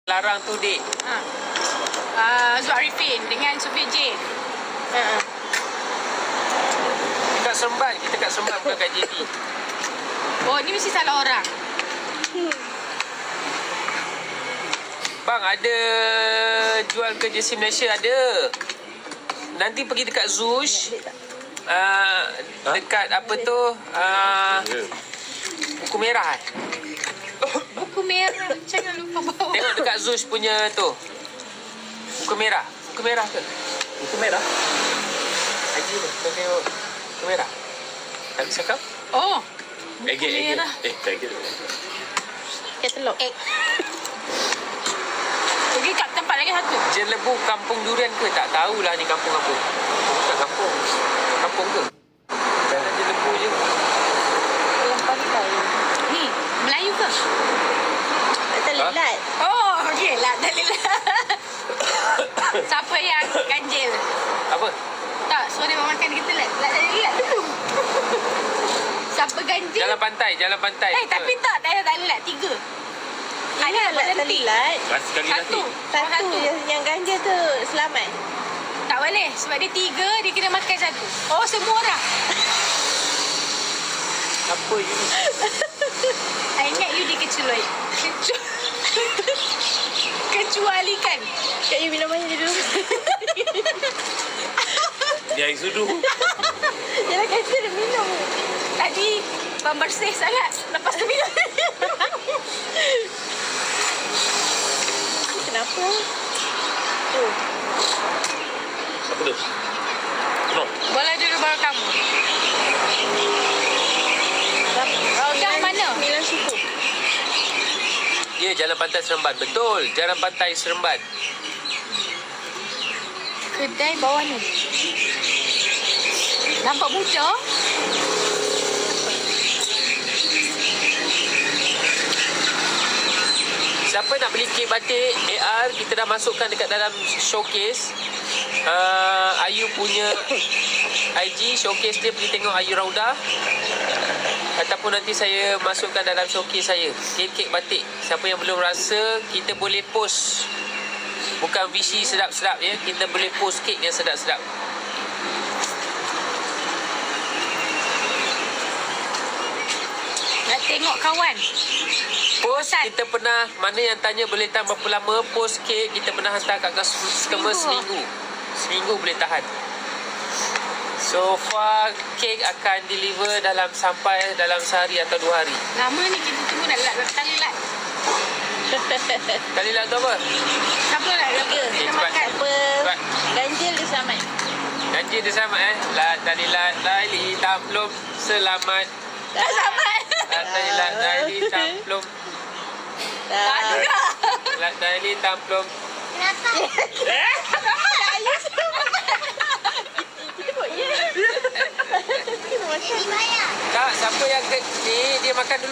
larang tu, Dik? Zul Arifin dengan Sufiq J. Kat Seremban. Kita kat Seremban bukan kat JB. Oh, ni mesti salah orang. Bang, ada jual ke jersey Malaysia? Ada. Nanti pergi dekat Zush. Dekat apa tu? Buku merah. Buku merah. Jangan lupa bawa. Tengok dekat Zush punya tu. Buku merah. Buku merah ke? Buku merah. Haji tu. Tengok. Buku merah. Tak bisa kau? Oh. Buku merah. Tak kira. Katalog. Pergi kat tempat lagi satu. Jelebu Kampung Durian ke? Tak tahulah ni kampung apa. Tak kampung. Kampung ke? Jangan Jelebu je. Yang pantai. Ni, Melayu ke? Terlilat. Oh, okey lah. Terlilat. Siapa yang ganjil? Apa? Tak, suruh dia makan kita lah. Terlilat dulu. Siapa ganjil? Jalan pantai. Tapi tak terlilat. 3. Ada berhenti. Terlilat. Sekali Satu. Satu yang ganja tu selamat. Tak boleh. Sebab dia 3, dia kena makan 1. Oh, semua orang. Apa you ni? I ingat you dikecuali. Kecualikan. Kak you minum air dulu. Ni air sudu. Yalah kata dia minum. Tadi pembersih sangat. Lepas tu minum. Kenapa? Oh. Apa tu? No. Bola dulu baru kamu. Dah mana? 9 suku. Ya, Jalan Pantai Seremban. Betul. Jalan Pantai Seremban. Kedai bawah ni. Nampak muda. Siapa nak beli kek batik AR, kita dah masukkan dekat dalam showcase. Ayu punya IG showcase dia, pergi tengok Ayu Rauda. Ataupun nanti saya masukkan dalam showcase saya. Kek batik. Siapa yang belum rasa, kita boleh post. Bukan visi sedap-sedap ya. Kita boleh post kek yang sedap-sedap. Nak tengok kawan. Post kita pernah, mana yang tanya boleh tahan berapa lama, post kek kita pernah hantar kat customer seminggu. Seminggu boleh tahan. So far kek akan deliver sampai dalam sehari atau 2 hari. Lama ni kita tunggu nak terlilat. Terlilat tu apa? Siapa nak lega? Kita cepat. makan. Apa? Cepat. Ganjil dia selamat. Ganjil dia sama La terlilat Laili tamplum selamat. Tak selamat. La terlilat Laili tamplum. Tak juga. La Laili tamplum. Kenapa? Selamat lah. Ayu selamat. Kita buat ya. Kita makan. Tak, siapa yang ni dia makan dulu.